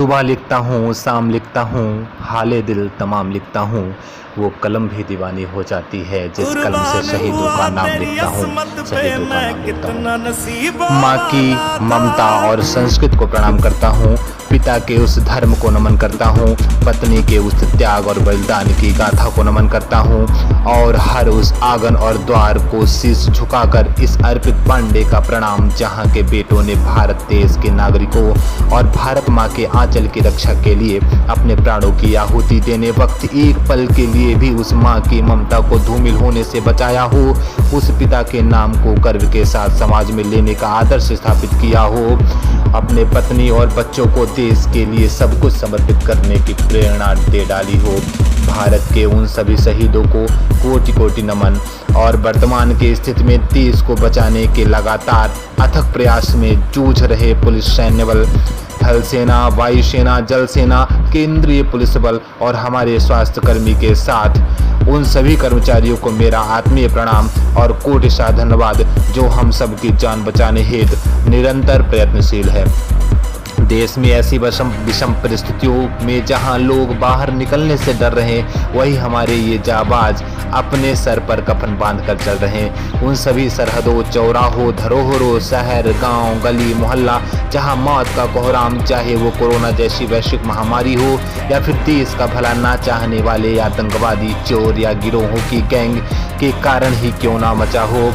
सुबह लिखता हूँ, शाम लिखता हूँ, हाले दिल तमाम लिखता हूँ। वो कलम भी दीवानी हो जाती है जिस कलम से शहीदों का नाम लिखता हूँ, शहीदों का नाम लिखता हूँ। माँ की ममता और संस्कृत को प्रणाम करता हूँ, पिता के उस धर्म को नमन करता हूँ, पत्नी के उस त्याग और बलिदान की गाथा को नमन करता हूँ और हर उस आंगन और द्वार को शीश झुकाकर इस अर्पित पांडे का प्रणाम जहाँ के बेटों ने भारत देश के नागरिकों और भारत माँ के आंचल की रक्षा के लिए अपने प्राणों की आहुति देने वक्त एक पल के लिए भी उस माँ की ममता को धूमिल होने से बचाया हो, उस पिता के नाम को गर्व के साथ समाज में लेने का आदर्श स्थापित किया हो, अपने पत्नी और बच्चों को देश के लिए सब कुछ समर्पित करने की प्रेरणा दे डाली हो। भारत के उन सभी शहीदों को कोटि कोटि नमन और वर्तमान की स्थिति में देश को बचाने के लगातार अथक प्रयास में जूझ रहे पुलिस, सैन्य बल, थल सेना, वायुसेना, जल सेना, केंद्रीय पुलिस बल और हमारे स्वास्थ्य कर्मी के साथ उन सभी कर्मचारियों को मेरा आत्मीय प्रणाम और कोटिशः धन्यवाद जो हम सब की जान बचाने हेतु निरंतर प्रयत्नशील है। देश में ऐसी विषम परिस्थितियों में जहां लोग बाहर निकलने से डर रहे हैं, वही हमारे ये जाबाज अपने सर पर कफन बांध कर चल रहे हैं। उन सभी सरहदों, चौराहों, धरोहरों, शहर, गांव, गली, मोहल्ला जहां मौत का कोहराम, चाहे वो कोरोना जैसी वैश्विक महामारी हो या फिर देश का भला ना चाहने वाले आतंकवादी, चोर या गिरोहों की गैंग के कारण ही क्यों ना मचा हो,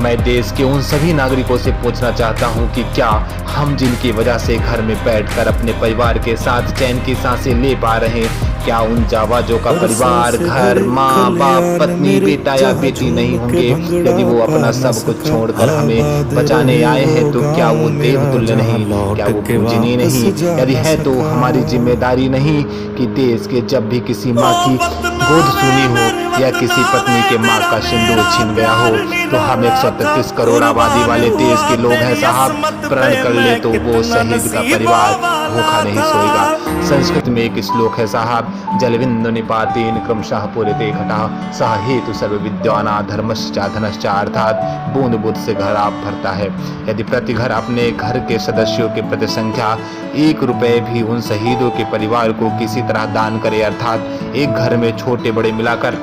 मैं देश के उन सभी नागरिकों से पूछना चाहता हूं कि क्या हम जिनकी वजह से घर में बैठकर अपने परिवार के साथ चैन की सांसें ले पा रहे हैं, क्या उन जाबाजों का परिवार, घर, माँ बाप, पत्नी, बेटा या बेटी नहीं होंगे? यदि वो अपना सब कुछ छोड़कर हमें बचाने आए हैं तो क्या वो देवतुल्य नहीं, क्या वो पूजनीय नहीं? यदि है तो हमारी जिम्मेदारी नहीं कि देश के जब भी किसी माँ की गोद सुनी हो या किसी पत्नी के माँ का सिंदूर छिन गया हो तो हम 133 करोड़ आबादी वाले देश के लोग हैं साहब, प्रण कर ले तो वो शहीद का परिवार भूखा नहीं सोएगा। संस्कृत में एक श्लोक है साहब, जलबिंदु निपातेन क्रमशः पूरिते घटः सह हेतु सर्व विद्वाना धर्मश्च धनश्च, अर्थात बूंद बूंद से घर आप भरता है। यदि प्रति घर अपने घर के सदस्यों की प्रति संख्या 1 रुपए भी उन शहीदों के परिवार को किसी तरह दान करे, अर्थात एक घर में छोटे बड़े मिलाकर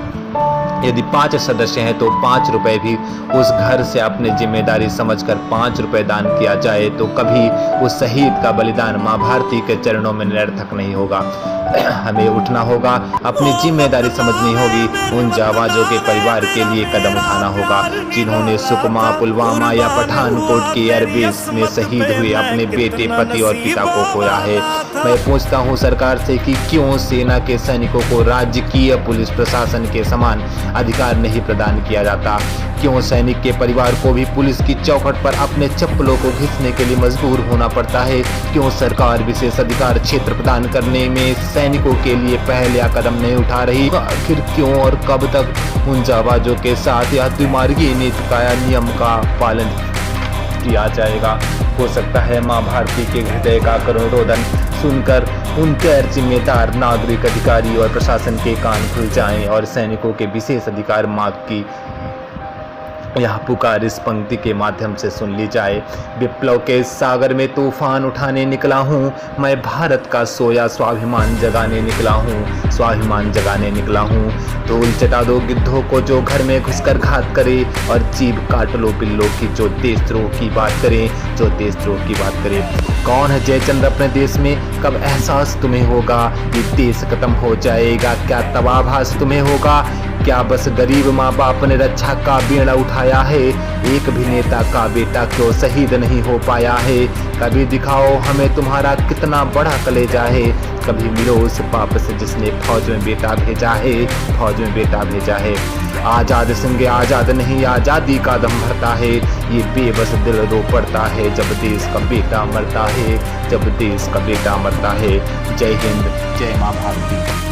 यदि 5 सदस्य हैं तो 5 रुपए भी उस घर से अपनी जिम्मेदारी समझकर 5 रुपए दान किया जाए तो कभी उस शहीद का बलिदान माँ भारती के चरणों में निरर्थक नहीं होगा। हमें उठना होगा, अपनी जिम्मेदारी समझनी होगी, उन जाबाजों के परिवार के लिए कदम उठाना होगा जिन्होंने सुकमा, पुलवामा या पठानकोट के एयरबेस में शहीद हुए अपने बेटे, पति और पिता को खोया है। मैं पूछता हूं सरकार से कि क्यों सेना के सैनिकों को राजकीय पुलिस प्रशासन के समान अधिकार नहीं प्रदान किया जाता? क्यों सैनिक के परिवार को भी पुलिस की चौखट पर अपने चप्पलों को घिसने के लिए मजबूर होना पड़ता है? क्यों सरकार विशेष अधिकार क्षेत्र प्रदान करने में सैनिकों के लिए पहला कदम नहीं उठा रही? आखिर क्यों और कब तक उन जाबाजों के साथ यह द्विमार्गी नीति का नियम का पालन किया जाएगा? हो सकता है माँ भारती के हृदय का करुण रोदन सुनकर उन गैर जिम्मेदार नागरिक, अधिकारी और प्रशासन के कान खुल जाएं और सैनिकों के विशेष अधिकार मांग की यह पुकार इस पंक्ति के माध्यम से सुन ली जाए। विप्लव के इस सागर में तूफान उठाने निकला हूँ, मैं भारत का सोया स्वाभिमान जगाने निकला हूँ, स्वाभिमान जगाने निकला हूँ। धूल चटा दो गिद्धों को जो घर में घुसकर घात करे और जीभ काट लो बिल्लों की जो देशद्रोह की बात करे, जो देशद्रोह की बात करे। कौन है जयचंद्र अपने देश में? कब एहसास तुम्हें होगा ये देश खत्म हो जाएगा? क्या तब आभास तुम्हें होगा? क्या बस गरीब माँ बाप ने रक्षा का बीड़ा उठाया है? एक भी नेता का बेटा क्यों शहीद नहीं हो पाया है? कभी दिखाओ हमें तुम्हारा कितना बड़ा कलेजा है, कभी मिलो उस बाप से जिसने फौज में बेटा भेजा है, फौज में बेटा भेजा है। आजाद सिंह आजाद नहीं आजादी का दम भरता है, ये बेबस दिल रो पड़ता है जब देश का बेटा मरता है, जब देश का बेटा मरता है। जय हिंद, जय माँ भारती।